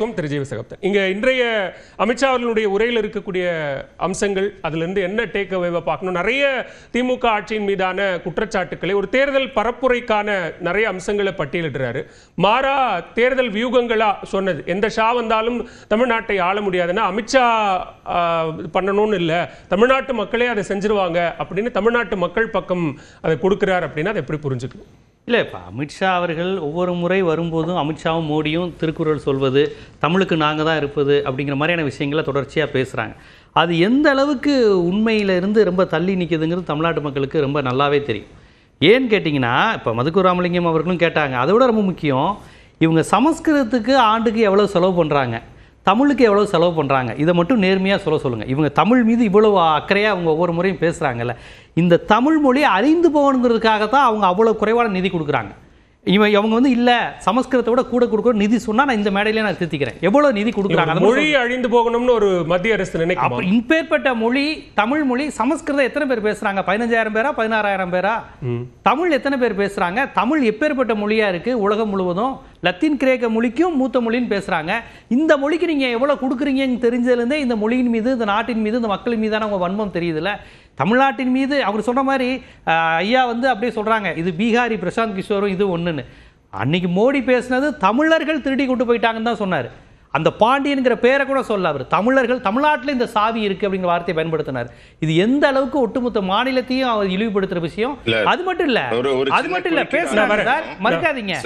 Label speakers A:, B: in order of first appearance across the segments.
A: திரு ஜீவசகப்தன், இங்க இன்றைய அமித்ஷா அவர்களுடைய உரையில் இருக்கக்கூடிய அம்சங்கள், அதுல இருந்து என்ன டேக் அவேவை பார்க்கணும்? நிறைய திமுக ஆட்சியின் மீதான குற்றச்சாட்டுக்களை, ஒரு தேர்தல் பரப்புரைக்கான நிறைய அம்சங்களை பட்டியலிடுறாரு. மாறா தேர்தல் வியூகங்களா சொன்னது, எந்த ஷா வந்தாலும் தமிழ்நாட்டை ஆள முடியாதுன்னா அமித்ஷா பண்ணணும்னு இல்லை, தமிழ்நாட்டு மக்களே அதை செஞ்சிருவாங்க அப்படின்னு தமிழ்நாட்டு மக்கள் பக்கம் அதை கொடுக்கிறார் அப்படின்னா அதை எப்படி புரிஞ்சுக்கணும்?
B: இல்லை, இப்போ அமித்ஷா அவர்கள் ஒவ்வொரு முறை வரும்போதும் அமித்ஷாவும் மோடியும் திருக்குறள் சொல்வது, தமிழுக்கு நாங்கள் தான் இருப்பது அப்படிங்கிற மாதிரியான விஷயங்களை தொடர்ச்சியாக பேசுகிறாங்க. அது எந்த அளவுக்கு உண்மையிலிருந்து ரொம்ப தள்ளி நிற்குதுங்கிறது தமிழ்நாட்டு மக்களுக்கு ரொம்ப நல்லாவே தெரியும். ஏன்னு கேட்டிங்கன்னா, இப்போ மதுக்கூர் ராமலிங்கம் அவர்களும் கேட்டாங்க, அதை விட ரொம்ப முக்கியம், இவங்க சமஸ்கிருதத்துக்கு ஆண்டுக்கு எவ்வளோ செலவு பண்ணுறாங்க, தமிழுக்கு எவ்வளோ செலவு பண்ணுறாங்க, இதை மட்டும் நேர்மையாக சொல்லுங்கள். இவங்க தமிழ் மீது இவ்வளோ அக்கறையாக அவங்க ஒவ்வொரு முறையும் பேசுகிறாங்கல்ல, இந்த தமிழ் மொழி அழிந்து போகணுங்கிறதுக்காக தான் அவங்க அவ்வளோ குறைவான நிதி கொடுக்குறாங்க. அவங்க வந்து இல்லை சமஸ்கிருதத்தை விட கூட கொடுக்குற நிதி சொன்னால் நான் இந்த மேடையிலே நான் திருத்திக்கிறேன். எவ்வளோ நிதி கொடுக்குறாங்க?
A: மொழி அழிந்து போகணும்னு ஒரு மத்திய அரசு நினைக்கும்.
B: இப்பேற்பட்ட மொழி, தமிழ் மொழி, சமஸ்கிருதம் எத்தனை பேர் பேசுகிறாங்க? 15,000 பேரா 16,000 பேரா? தமிழ் எத்தனை பேர் பேசுகிறாங்க? தமிழ் எப்பேற்பட்ட மொழியாக இருக்குது உலகம் முழுவதும்? லத்தீன் கிரேக்க மொழிக்கும் மூத்த மொழின்னு பேசுகிறாங்க. இந்த மொழிக்கு நீங்கள் எவ்வளோ கொடுக்குறீங்கன்னு தெரிஞ்சதுலேருந்தே இந்த மொழியின் மீது, இந்த நாட்டின் மீது, இந்த மக்களின் மீதான அவங்க வன்மம் தெரியுதுல்ல. தமிழ்நாட்டின் மீது அவர் சொன்ன மாதிரி ஐயா வந்து அப்படியே சொல்கிறாங்க, இது பீகாரி பிரசாந்த் கிஷோரும் இது ஒன்றுன்னு. அன்னைக்கு மோடி பேசினது தமிழர்கள் திருடி கொண்டு போயிட்டாங்கன்னு தான் சொன்னார். அந்த பாண்டியன்கிற பேரை கூட சொல்ல, அவர் தமிழர்கள், தமிழ்நாட்டில் இந்த சாவி இருக்கு அப்படிங்கிற வார்த்தையை பயன்படுத்தினார். இது எந்த அளவுக்கு ஒட்டுமொத்த மாநிலத்தையும் அவர் இழிவுபடுத்துற விஷயம். அது மட்டும் இல்ல பேசினாரு சார், மறுக்காதீங்க,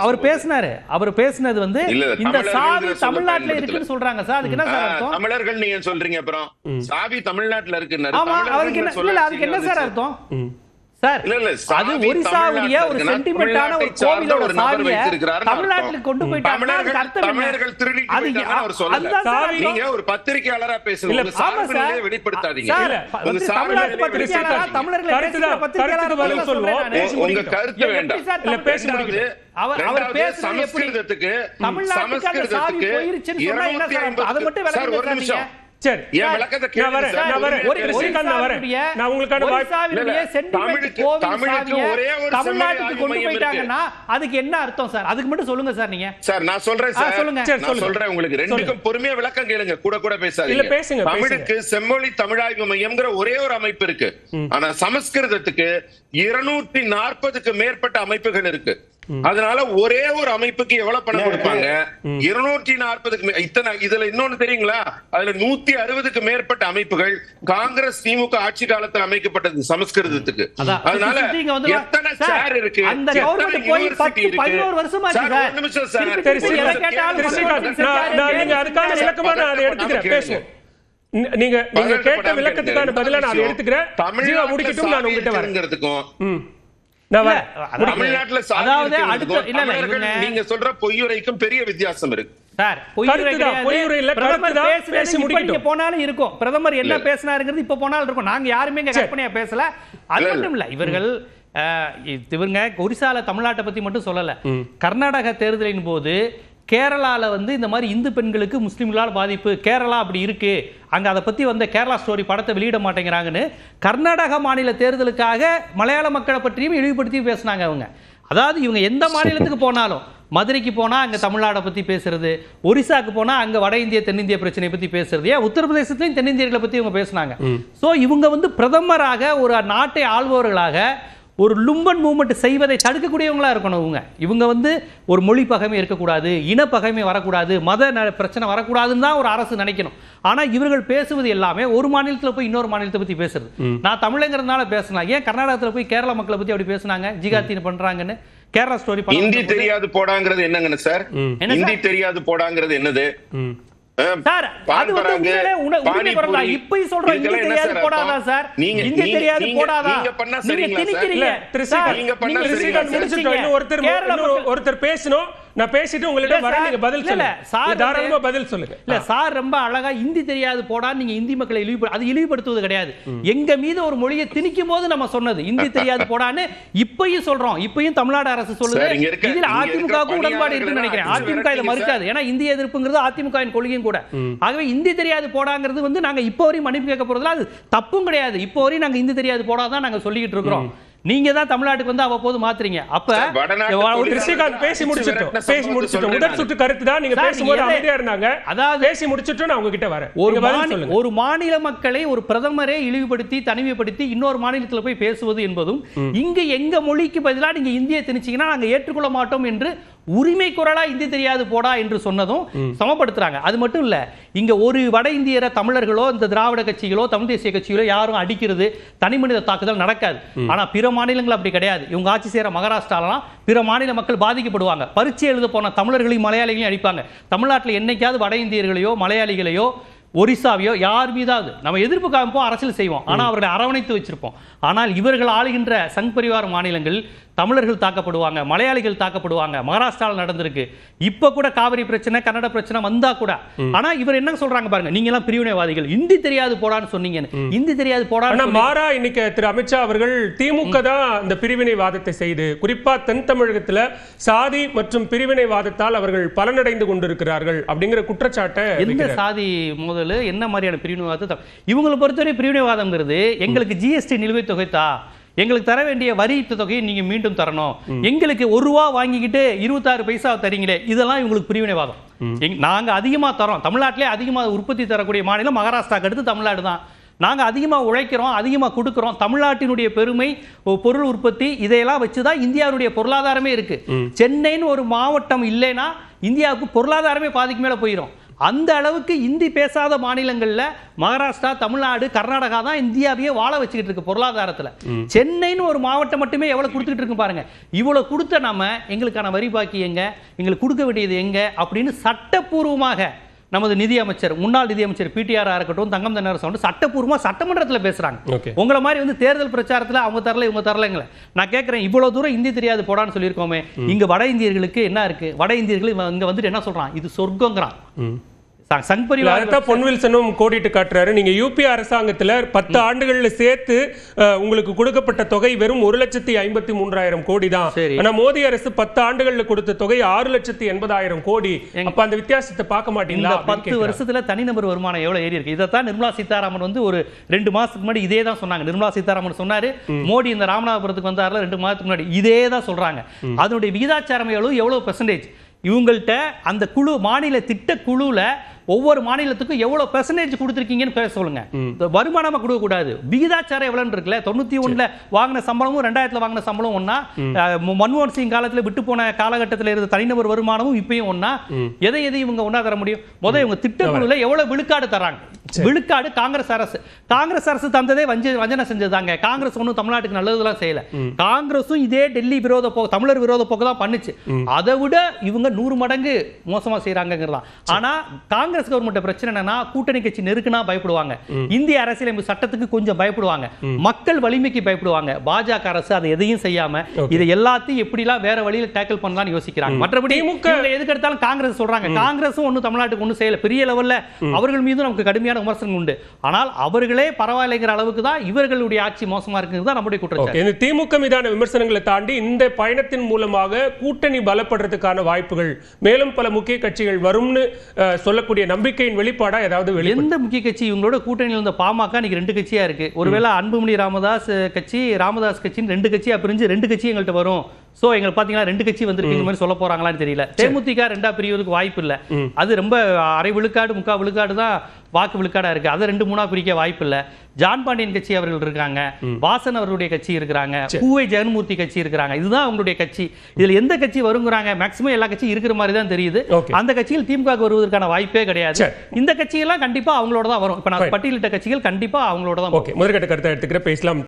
B: அவர் பேசினாரு. அவர் பேசினது வந்து இந்த சாவி தமிழ்நாட்டில் இருக்குன்னு சொல்றாங்க சார். அதுக்கு என்ன சார் அர்த்தம்?
C: தமிழர்கள் நீங்க சொல்றீங்க, அப்புறம் சாவி தமிழ்நாட்டில் இருக்குன்னு.
B: ஆமா, அதுக்கு என்ன சார் அர்த்தம் சார்? அது ஒரிசாவுடைய ஒரு சென்டிமெண்டான ஒரு கோவிலோட சாவியை தமிழ்நாட்டுக்கு கொண்டு போயிட்டாங்க. அதுக்கு அர்த்தம் என்ன?
C: நீங்க ஒரு பத்திரிகையாளரா பேசுங்க, சார்பிலே வெளிப்படுத்தாதீங்க.
B: தமிழ்நாட்டு பத்திரிகையாளரா தமிழர்களை சொல்லுவோம்,
C: உங்க கருத்து வேண்டாம்.
B: அவர் பேசுறது எப்படி? தமிழ்நாட்டுக்கு சாவி போயிருச்சுன்னு சொன்னா என்ன சார்? அது மட்டும் விளக்குங்க. அதுக்கு என்ன அர்த்தம் சார்? அதுக்கு மட்டும் சொல்லுங்க சார். நீங்க
C: சார் நான் சொல்றேன் சார், சொல்றேன் உங்களுக்கு ரெண்டுக்கும் பொறுமையா விளக்கம் கேளுங்க, கூட கூட பேசாதீங்க. தமிழுக்கு செம்மொழி தமிழாய்வு மையம்ங்கிற ஒரே ஒரு அமைப்பு இருக்கு. ஆனா சமஸ்கிருதத்துக்கு 240க்கு மேற்பட்ட அமைப்புகள் இருக்கு. அதனால ஒரே ஒரு அமைப்புக்கு எவ்வளவு பணம் கொடுப்பாங்க? 240க்கு இத்தனை. இதுல இன்னொன்னு தெரியுங்களா? அதுல 160க்கு மேற்பட்ட அமைப்புகள் காங்கிரஸ் திமுக ஆட்சி காலத்தில் அமைக்கப்பட்டது சமஸ்கிருதத்துக்கு. அதனால எத்தனை சேர் இருக்கு, எத்தனை யூனிவர்சிட்டி இருக்கு? ஒரு நிமிஷம் சார்,
A: அதுக்கான விளக்கமா நான் அதை எடுத்துக்கிறேன், பேசுவோம். நீங்க கேட்ட விளக்கத்துக்கான பதிலா நான் எடுத்துக்கிறேன். தமிழ் முடிக்கட்டும், நான் உங்ககிட்ட வரேன்.
C: தமிழ்நாட்டுல நீங்க சொல்ற பொய்யுரைக்கும் பெரிய வித்தியாசம் இருக்கு.
B: போனாலும் இருக்கும், பிரதமர் என்ன பேசினாருங்கிறது இப்ப போனாலும் இருக்கும். நாங்க யாருமே கற்பனையா பேசல. அது மட்டும் இல்ல, இவங்க ஒரிசால தமிழ்நாட்டை பத்தி மட்டும் சொல்லல. கர்நாடக தேர்தலின் போது கேரளால வந்து இந்த மாதிரி இந்து பெண்களுக்கு முஸ்லிம்களால் பாதிப்பு, கேரளா அப்படி இருக்கு, அங்க அதை பத்தி வந்த கேரளா ஸ்டோரி படத்தை வெளியிட மாட்டேங்கிறாங்கன்னு கர்நாடக மாநில தேர்தலுக்காக மலையாள மக்களை பற்றியும் இழிவுபடுத்தி பேசினாங்க அவங்க. அதாவது இவங்க எந்த மாநிலத்துக்கு போனாலும், மதுரைக்கு போனா அங்க தமிழ்நாடை பத்தி பேசுறது, ஒரிசாக்கு போனா அங்க வட இந்திய தென்னிந்திய பிரச்சனை பத்தி பேசுறது, ஏன் உத்தரப்பிரதேசத்திலையும் தென்னிந்தியர்களை பத்தி இவங்க பேசினாங்க. சோ இவங்க வந்து பிரதமராக ஒரு நாட்டை ஆள்பவர்களாக ஒரு லும்பன் மூவ்மெண்ட் செய்வதை தடுக்கக்கூடியவங்களா இருக்கணும். இவங்க வந்து ஒரு மொழி பகைமை இருக்கக்கூடாது, இனப்பகைமை வரக்கூடாது, மத பிரச்சனை வரக்கூடாதுன்னு தான் ஒரு அரசு நினைக்கணும். ஆனா இவர்கள் பேசுவது எல்லாமே ஒரு மாநிலத்துல போய் இன்னொரு மாநிலத்தை பத்தி பேசுறது. நான் தமிழங்கிறதுனால பேசலாம், ஏன் கர்நாடகத்துல போய் கேரளா மக்களை பத்தி அப்படி பேசுனாங்க, ஜிகாத்தின்னு பண்றாங்கன்னு? கேரளா ஸ்டோரி
C: ஹிந்தி தெரியாது போடாங்கிறது என்னங்க சார்? ஹிந்தி தெரியாது போடாங்கிறது என்னது
B: சார்? அது வந்து உண்மை குரலா? இப்ப சொல்ற ஹிந்தி தெரியாது போடாதா சார்? ஹிந்தி தெரியாது போடாதா? நீங்க திணிக்கிறீங்க.
A: ஒருத்தர் பேசணும், நான் பேசிட்டு உங்களிடம் வரேன், நீங்க பதில் சொல்லுங்க. தாராளமா பதில் சொல்லுங்க.
B: இல்ல சார், ரொம்ப அழகா ஹிந்தி தெரியாது போடா, நீங்க இந்தி மக்களை அது இழிவுபடுத்துவது கிடையாது. எங்க மீது ஒரு மொழியை திணிக்கும் போது நம்ம சொன்னது ஹிந்தி தெரியாது போடான்னு இப்பயும் சொல்றோம். இப்பயும் தமிழ்நாடு அரசு சொல்லுது. இதுல அதிமுகவுக்கு உடன்பாடு இருக்குன்னு நினைக்கிறேன். அதிமுக இதை மறுக்காது, ஏன்னா இந்திய எதிர்ப்புங்கிறது அதிமுகவின் கொள்கையும் கூட. ஆகவே ஹிந்தி தெரியாது போடாங்கிறது வந்து நாங்க இப்போ வரையும் மன்னிப்பு கேட்க போறதுல அது தப்பும் கிடையாது. இப்போ வரையும் நாங்க ஹிந்தி தெரியாது போடாதான் நாங்க சொல்லிக்கிட்டு இருக்கிறோம். நீங்க தான் தமிழ்நாட்டுக்கு வந்து அவ்வப்போது மாத்துறீங்க. அப்ப
A: கிருஷ்ணகாந்த் பேசி முடிச்சிட்டோம். முதல் சுற்று கருத்து தான் நீங்க பேசும்போது அமைதியா இருந்தாங்க. அதாவது பேசி முடிச்சிட்டு நான் உங்ககிட்ட வரேன்.
B: ஒரு மாநில மக்களை ஒரு பிரதமரே இழிவுபடுத்தி தனிமைப்படுத்தி இன்னொரு மாநிலத்துல போய் பேசுவது என்பதும், இங்க எங்க மொழிக்கு பதிலா நீங்க இந்தியை திணிச்சீங்கன்னா நாங்க ஏற்றுக்கொள்ள மாட்டோம் என்று உரிமை குரலா இந்தி தெரியாது போடா என்று சொன்னதும் சமப்படுத்துறாங்க. அது மட்டும் இல்ல, இங்க ஒரு வட இந்தியர தமிழர்களோ இந்த திராவிட கட்சிகளோ தமிழ் தேசிய கட்சிகளோ யாரும் அடிக்கிறது தனி மனித தாக்குதல் நடக்காது. ஆனா பிற மாநிலங்கள் அப்படி கிடையாது. இவங்க ஆட்சி செய்யற மகாராஷ்டிராலாம் பிற மாநில மக்கள் பாதிக்கப்படுவாங்க. பரீட்சை எழுத போன தமிழர்களையும் மலையாளிகளையும் அடிப்பாங்க. தமிழ்நாட்டில் என்னைக்காவது வட இந்தியர்களையோ மலையாளிகளையோ ஒரிசாவையோ யார் மீதாவது நம்ம எதிர்ப்பு காமிப்போம், அரசியல் செய்வோம். ஆனால் அவர்களை அரவணைத்து வச்சிருப்போம். ஆனால் இவர்கள் ஆளுகின்ற சங் பரிவார மாநிலங்கள் தமிழர்கள் தாக்கப்படுவாங்க, மலையாளிகள் தாக்கப்படுவாங்க. மகாராஷ்டிராவில் நடந்திருக்கு. இப்ப கூட காவிரி பிரச்சனை கன்னட பிரச்சனை வந்தா கூட. ஆனா இவர் என்ன சொல்றாங்க பாருங்க, நீங்க எல்லாம் பிரிவினைவாதிகள், இந்தி தெரியாது போடான்னு சொன்னீங்க. இந்தி தெரியாது போடான்னு
A: மாறா இன்னைக்கு திரு அமித்ஷா அவர்கள் திமுக தான் இந்த பிரிவினைவாதத்தை செய்து, குறிப்பா தென் தமிழகத்துல சாதி மற்றும் பிரிவினைவாதத்தால் அவர்கள் பலனடைந்து கொண்டிருக்கிறார்கள் அப்படிங்கிற குற்றச்சாட்டை.
B: எந்த சாதி முதல்ல என்ன மாதிரியான பிரிவினைவாதத்தை இவங்களை பொறுத்தவரை பிரிவினைவாதம்ங்கிறது எங்களுக்கு ஜிஎஸ்டி நிலுவைத் தொகை தா, எங்களுக்கு தர வேண்டிய வரி தொகையை நீங்க மீண்டும் தரணும், எங்களுக்கு ₹1 வாங்கிக்கிட்டு 26 பைசா தரீங்களே, இதெல்லாம் இவங்களுக்கு பிரிவினைவாதம். நாங்க அதிகமா தரோம், தமிழ்நாட்டிலே அதிகமாக உற்பத்தி தரக்கூடிய மாநிலம் மகாராஷ்டிராக்கு அடுத்து தமிழ்நாடு தான். நாங்க அதிகமா உழைக்கிறோம், அதிகமா கொடுக்கிறோம். தமிழ்நாட்டினுடைய பெருமை, பொருள் உற்பத்தி, இதையெல்லாம் வச்சுதான் இந்தியாவுடைய பொருளாதாரமே இருக்கு. சென்னைன்னு ஒரு மாவட்டம் இல்லைன்னா இந்தியாவுக்கு பொருளாதாரமே பாதிக்கு மேல போயிடும். அந்த அளவுக்கு இந்தி பேசாத மாநிலங்கள்ல மகாராஷ்டிரா, தமிழ்நாடு, கர்நாடகா தான் இந்தியாவையே வாழ வச்சுக்கிட்டு இருக்கு பொருளாதாரத்துல. சென்னைன்னு ஒரு மாவட்டம் மட்டுமே எவ்வளவு கொடுத்துட்டு இருக்கு பாருங்க. இவ்வளவு கொடுத்த நம்ம எங்களுக்கான வரி பாக்கி எங்க, எங்களுக்கு கொடுக்க வேண்டியது எங்க அப்படின்னு சட்டப்பூர்வமாக நமது நிதியமைச்சர், முன்னாள் நிதியமைச்சர் பிடிஆர் இருக்கட்டும், தங்கம் தென்னரசு சட்டப்பூர்வமா சட்டமன்றத்தில் பேசுறாங்க. உங்களை மாதிரி வந்து தேர்தல் பிரச்சாரத்துல அவங்க தரல இவங்க தரலங்களே. நான் கேட்கிறேன், இவ்வளவு தூரம் இந்தி தெரியாது போடான்னு சொல்லியிருக்கோமே, இங்க வட இந்தியர்களுக்கு என்ன இருக்கு? வட இந்தியர்கள் இங்க வந்துட்டு என்ன சொல்றான், இது சொர்க்கங்கிறான்.
A: பொன்வில்சனும் கோடிட்டு காட்டுறாரு. நீங்க யூபி அரசாங்கத்துல 10 ஆண்டுகள்ல சேர்த்து உங்களுக்கு கொடுக்கப்பட்ட தொகை வெறும் 1,53,000 கோடி தான். ஆனா மோடி அரசு 10 ஆண்டுகள்ல கொடுத்த தொகை 6,80,000 கோடி. அப்ப அந்த வித்தியாசத்தை பார்க்க மாட்டீங்களா?
B: 10 வருஷத்துல தனிநபர் வருமானம் எவ்வளவு ஏறி இருக்கு. இதைத்தான் நிர்மலா சீதாராமன் வந்து ஒரு 2 மாசத்துக்கு முன்னாடி இதே தான் சொன்னாங்க. நிர்மலா சீதாராமன் சொன்னாரு, மோடி இந்த ராமநாதபுரத்துக்கு வந்தாருல 2 மாதத்துக்கு முன்னாடி இதே தான் சொல்றாங்க. அதனுடைய விகிதாச்சாரம் எவ்வளவு பெர்சன்டேஜ் இவங்கள்ட்ட அந்த குழு, மாநில திட்ட குழுல ஒவ்வொரு மாநிலத்துக்கும் எவ்வளவு பெர்சன்டேஜ் கொடுத்திருக்கீங்கன்னு பேச சொல்லுங்க. வருமானமா கொடுக்க கூடாது. விகிதாச்சாரம் எவ்வளவு இருக்குல்ல, 91ல வாங்கின சம்பளமும் 2000ல வாங்கின சம்பளம் ஒண்ணா, மன்மோகன் சிங் காலத்துல விட்டு போன காலகட்டத்தில் இருந்த தனிநபர் வருமானமும் இப்பயும் ஒண்ணா. எதை இவங்க ஒண்ணா தர முடியும்? முதல்ல இவங்க திட்டக்குழுல எவ்வளவு விழுக்காடு தராங்க. விழுக்காடு காங்கிரஸ் அரசு தந்ததே வஞ்சனை செஞ்சதாங்க. காங்கிரஸ் ஒன்றும் தமிழ்நாட்டுக்கு நல்லதெல்லாம் செய்யல. காங்கிரஸும் இதே டெல்லி விரோத போக்கு, தமிழர் விரோத போக்கு தான் பண்ணுச்சு. அதை விட இவங்க 100 மடங்கு மோசமா செய்யறாங்க. ஆனா காங்கிரஸ் கவர்மெண்ட் பிரச்சனை என்னன்னா, கூட்டணி கட்சி நெருக்குனா பயப்படுவாங்க, இந்திய அரசியலமைப்பு சட்டத்துக்கு கொஞ்சம் பயப்படுவாங்க, மக்கள் வலிமைக்கு பயப்படுவாங்க. பாஜக அரசு அதை எதையும் செய்யாம இதை எல்லாத்தையும் எப்படிலாம் வேற வழியில டேக்கிள் பண்ணலாம்னு யோசிக்கிறாங்க. மற்றபடி எதுக்கு எடுத்தாலும் காங்கிரஸ் சொல்றாங்க. காங்கிரஸும் ஒன்னும் தமிழ்நாட்டுக்கு ஒன்னும் செய்யல. பெரிய லெவல்ல அவர்கள் மீது நமக்கு கடுமையான விமர்சனம் உண்டு. ஆனால் அவர்களே பரவாயில்லைங்கிற அளவுக்கு தான் இவர்களுடைய ஆட்சி மோசமா இருக்குங்கிறது தான் நம்முடைய குற்றச்சாட்டு.
A: இந்த திமுக மீதான விமர்சனங்களை தாண்டி இந்த பயணத்தின் மூலமாக கூட்டணி பலப்படுறதுக்கான வாய்ப்புகள் மேலும் பல முக்கிய கட்சிகள் வரும்னு சொல்லக்கூடிய நம்பிக்கையின் வெளிப்பாடா ஏதாவது?
B: எந்த முக்கிய கட்சி இவங்களோட கூட்டணியில் இருந்த பாமக இன்னைக்கு 2 கட்சியா இருக்கு. ஒருவேளை அன்புமணி ராமதாஸ் கட்சி, ராமதாஸ் கட்சின்னு 2 கட்சியா பிரிஞ்சு 2 கட்சி எங்கள்கிட்ட வரும். சோ எங்களுக்கு பாத்தீங்கன்னா 2 கட்சி வந்திருக்கு மாதிரி சொல்ல போறாங்களான்னு தெரியல. தேமுதிக 2ஆ பிரிவதற்கு வாய்ப்பு இல்ல. அது ரொம்ப அரை விழுக்காடு 3/4 விழுக்காடு தான் வாக்கு விழுக்காடா இருக்கு. அதை 2-3ஆ பிரிக்க வாய்ப்பு இல்ல. ஜான் பாண்டியன் கட்சி அவர்கள் இருக்காங்க, வாசன் அவர்களுடைய கட்சி இருக்கிறாங்க, பூவை ஜெகன்மூர்த்தி கட்சி இருக்கிறாங்க. இதுதான் அவங்களுடைய கட்சி. இதுல எந்த கட்சி வருங்கிறாங்க? மேக்ஸிமம் எல்லா கட்சியும் இருக்கிற மாதிரி தான் தெரியுது. அந்த கட்சியில் திமுக வருவதற்கான வாய்ப்பே கிடையாது. இந்த கட்சியெல்லாம் கண்டிப்பா அவங்களோட தான் வரும். இப்ப நான் பட்டியலிட்ட கட்சிகள் கண்டிப்பா அவங்களோட தான்.
A: முதற்கட்ட கருத்தை எடுத்துக்கிற பேசலாம்.